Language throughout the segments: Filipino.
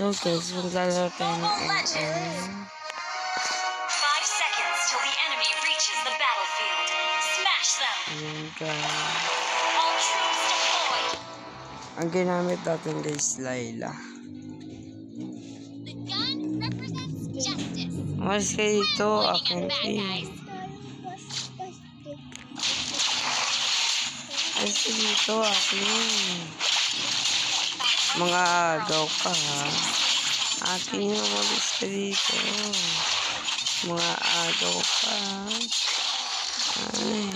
So guys, maglalaro tayo ng 5 seconds till the enemy reaches the battlefield. Smash them! Ayan guys. All troops deployed. Ang ginamit natin guys, Layla. The gun represents justice. Mas kayo dito, akin team. Mas kayo dito, akin. Mga agaw ka ha. Akin yung umalis ka dito. Mga agaw ka. Ay.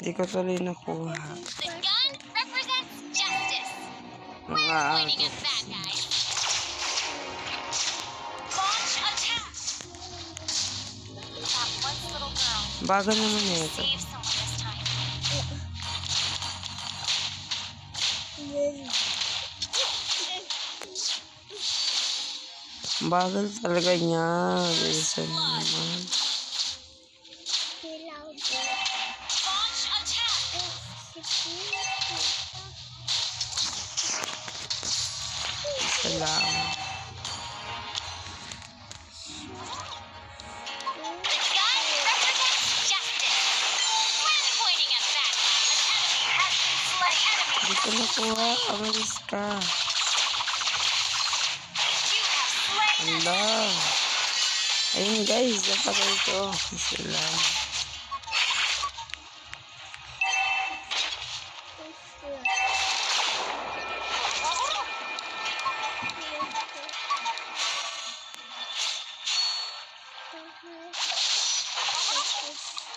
Hindi ko tuloy nakuha. The gun represents justice. Mga Pointing agaw. at bad guys. Launch attack. That one little girl. Bago naman ito. Save someone this time. Bagal talaga niya. Bilisan mo naman. Launch attack. Salamat. The gun represents justice. When pointing at bad guys, an enemy has been slain. Hindi ko nakuha. Kamalis ka. You have slain an Hala. enemy. Ayun guys, napatay ko. Salamat.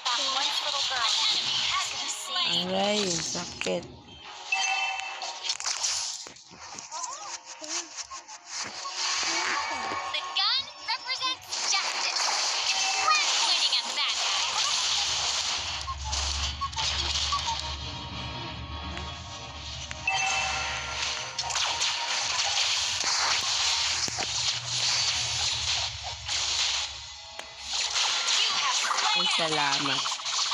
That one little girl. An enemy has been slain. Aray, sakit. The gun represents justice. When pointing at bad guys. You have Ay, slain. salamat.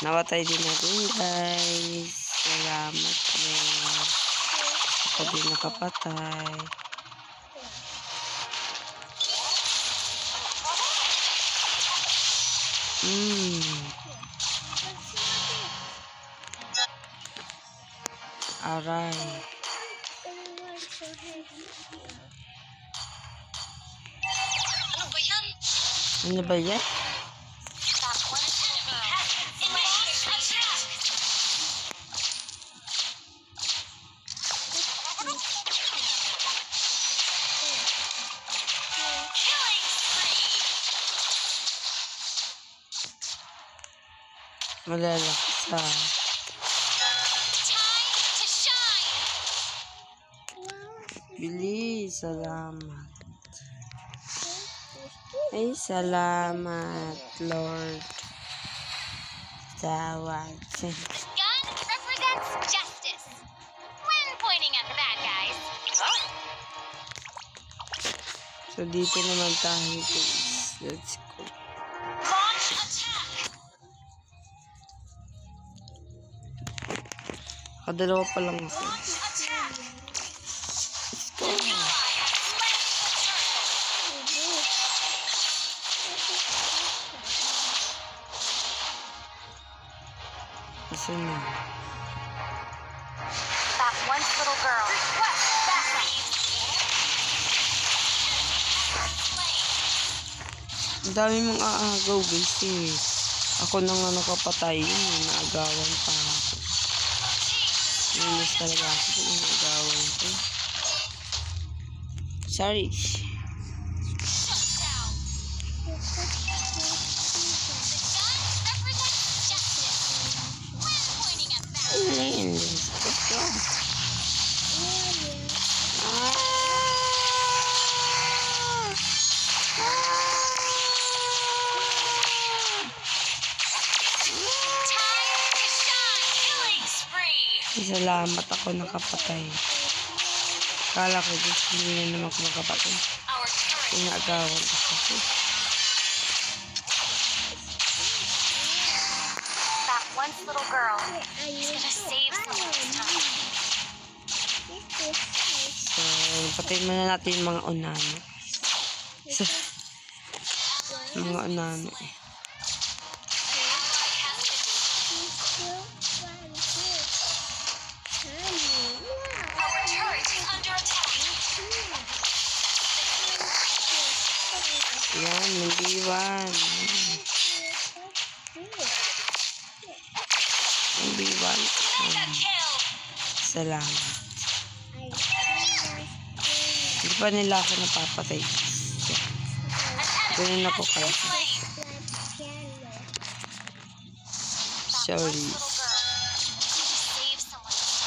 Nawatay din natin guys. Salamat din. Ako din nakapatay. Aray. Ano ba yan? Ano ba yan? That one enemy has been slain. Killing spree. Malalakas ha. Time to shine. Bilis. Salamat. Ay, salamat, Lord. Tawad. The gun represents justice. When pointing at the bad guys. So, dito naman tayo, guys. Let's go. Launch attack. Kadalawa pa lang ako. Launch attack. Let's go. An ally has slain the turtle. Kasi na. That one little girl. Request backup. Ang dami mong aagaw, guys, eh. Ako na nga nakapatay yun, eh. Naagawan pa ako. Nilis talaga ako kung naagawan ko. Sorry. Shut down. The gun represents justice. When pointing at the bad guys. Ayun, let's go. Time to shine. Killing spree. Salamat ako nakapatay. Kala ko gusto hindi na naman ako nakapatay. Our turret. Inaagawan ako. That one little girl is gonna save someone this time. So, Patayin muna natin yung mga unano. Mga unano. Our turret is under attack. Yan, nag-iwan. Nag-iwan. Mega kill. Salamat. Hindi pa nila ako napapatay. Ganun ako Has kaya. been slain. Sorry. Save someone this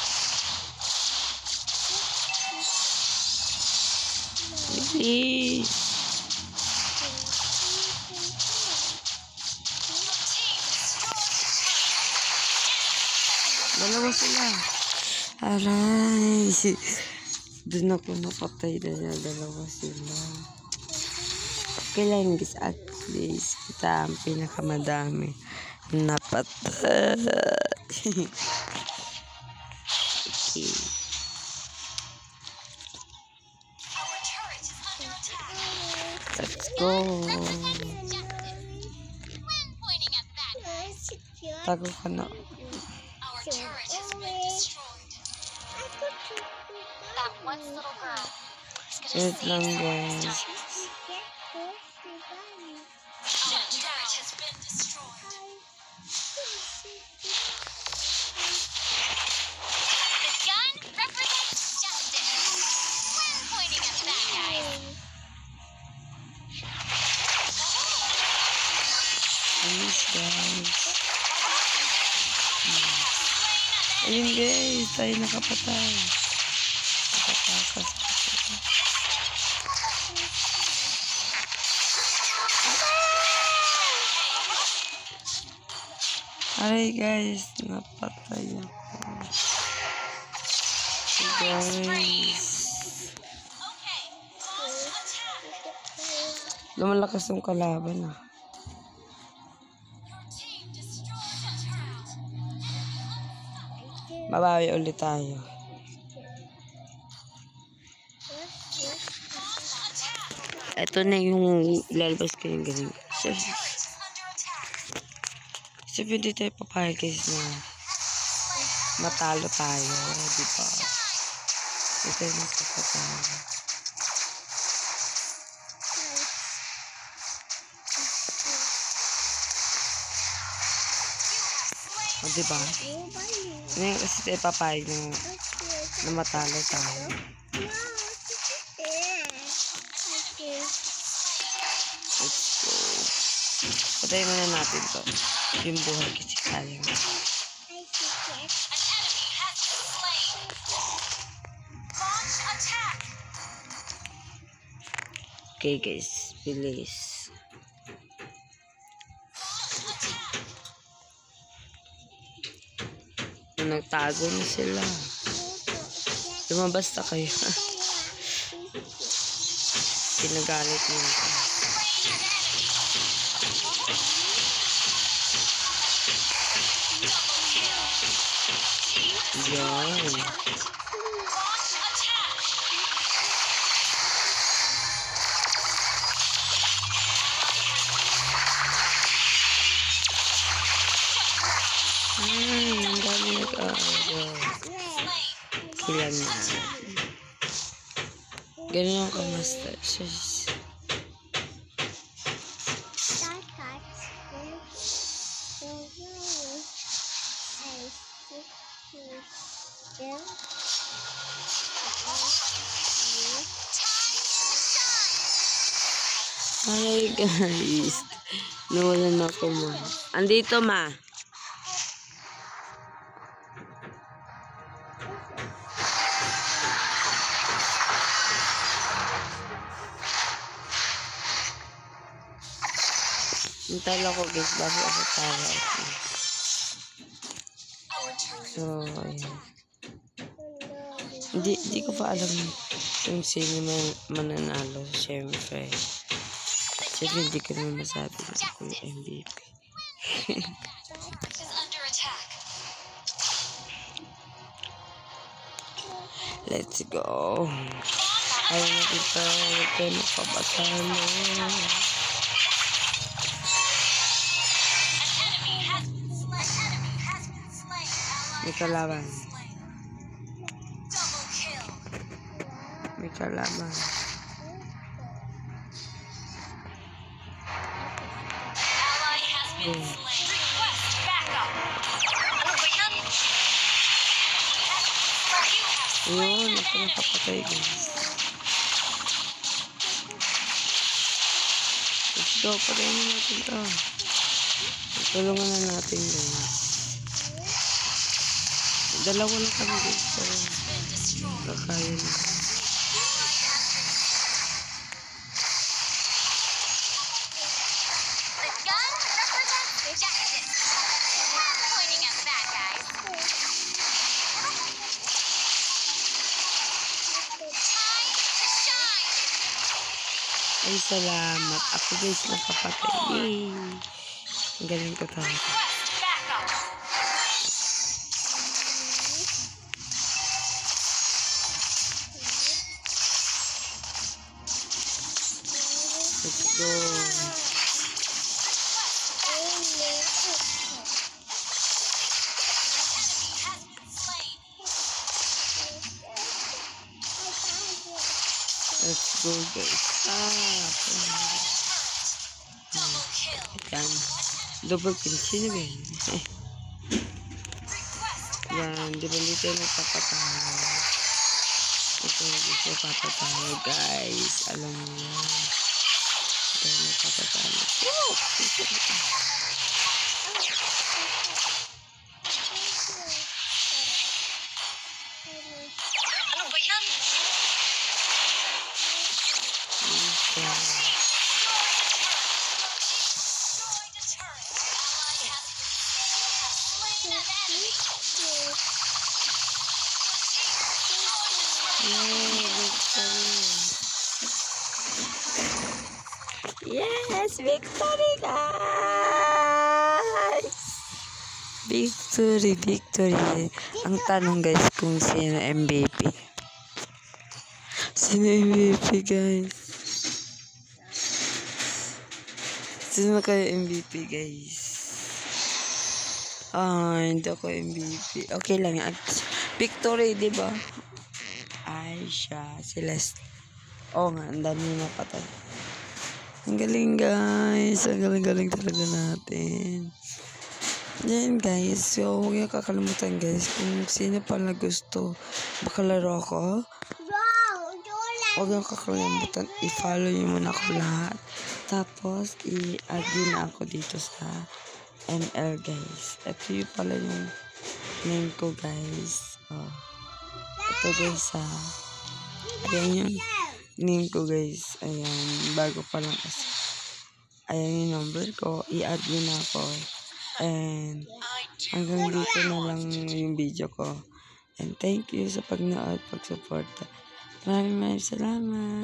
time. Please. Dalawa sila. Aray. Doon ako napatay na dalawa sila. Okay lang guys. At least kita ang pinakamadami napatay. Okay. Our turret is under attack. Let's go. When pointing at that guy, Tago ka na. our turret has been destroyed. That one little girl is gonna Wait save lang someone this guys. time. Our turret has been destroyed. The gun represents justice. When pointing at that guy, Please guys. Ayun guys. Tayo nakapatay. Nakatakas. Aray guys. Napatay ako. Guys. okay, launch attack. Lumalakas yung kalaban ah. Your team destroyed a turret. Babawi ulit tayo. Ito na yung ilalabas ko yung ganun. Turret is under attack. Kasi hindi tayo papayag guys na matalo tayo. Diba? Hindi tayo magpapatalo. O diba? Ngayon kasi tayo papayag na matalo tayo. Let's go. Patayin muna natin to. Yung buhay kasi sayang. An enemy has been slain. Launch attack. Okay guys, bilis. Nagtago na sila. Lumabas na kayo. Pinagalit niyo ako. Yan. Launch attack. Ang dami nag-aawa. Sila na. Ganun yung kamasta. Shush. Hi guys. Nawalan ako ma. Andito ma. Hintay lang ko guys bago ako tawa. So, ayan. Hindi ko pa alam kung sino mananalo. Siyempre. Siyempre hindi ko naman masabi na ako yung MVP. Is under attack. Let's go. Launch Ayaw na kita. Huwag tayo nakapatalo. May kalaban. May kalaban. Ayun, ito nakapatay guys. Let's go, patayin na natin ito. Tulungan na natin guys. Dalawa lang kami dito. Kakaya na. Ay, salamat. Ako guys, nakapatay. Yay! Ang galing ko talaga. Let's go. Let's go guys. Yan. Double kill. Sino ba yun? Yan. Di ba dito nagpapatalo? Ito dito papatalo guys. Alam mo yan. Ito nagpapatalo. Ano ba yan? Yes, victory guys! Victory, victory. Ang tanong guys kung sino MVP. Sino MVP guys? Sino kayo MVP guys? Hindi ako MVP. Okay lang yan. Victory, di ba? Ay, siya. Si Leslie. Oo nga, ang dami na patay. Ang galing guys. Ang galing-galing talaga natin. Yan guys. So, huwag niyo kakalimutan guys. Kung sino pala gusto makalaro ako, huwag niyo kakalimutan. I-follow niyo muna ako lahat. Tapos, i-add na ako dito sa ML guys. Ito yung pala yung name ko guys. Ito guys ayan yung name ko guys. Ayan, bago pa lang kasi. Ayan yung number ko. I-add nyo na ako. And hanggang dito na lang yung video ko. And thank you sa pag-nood, pag-support. Maraming salamat.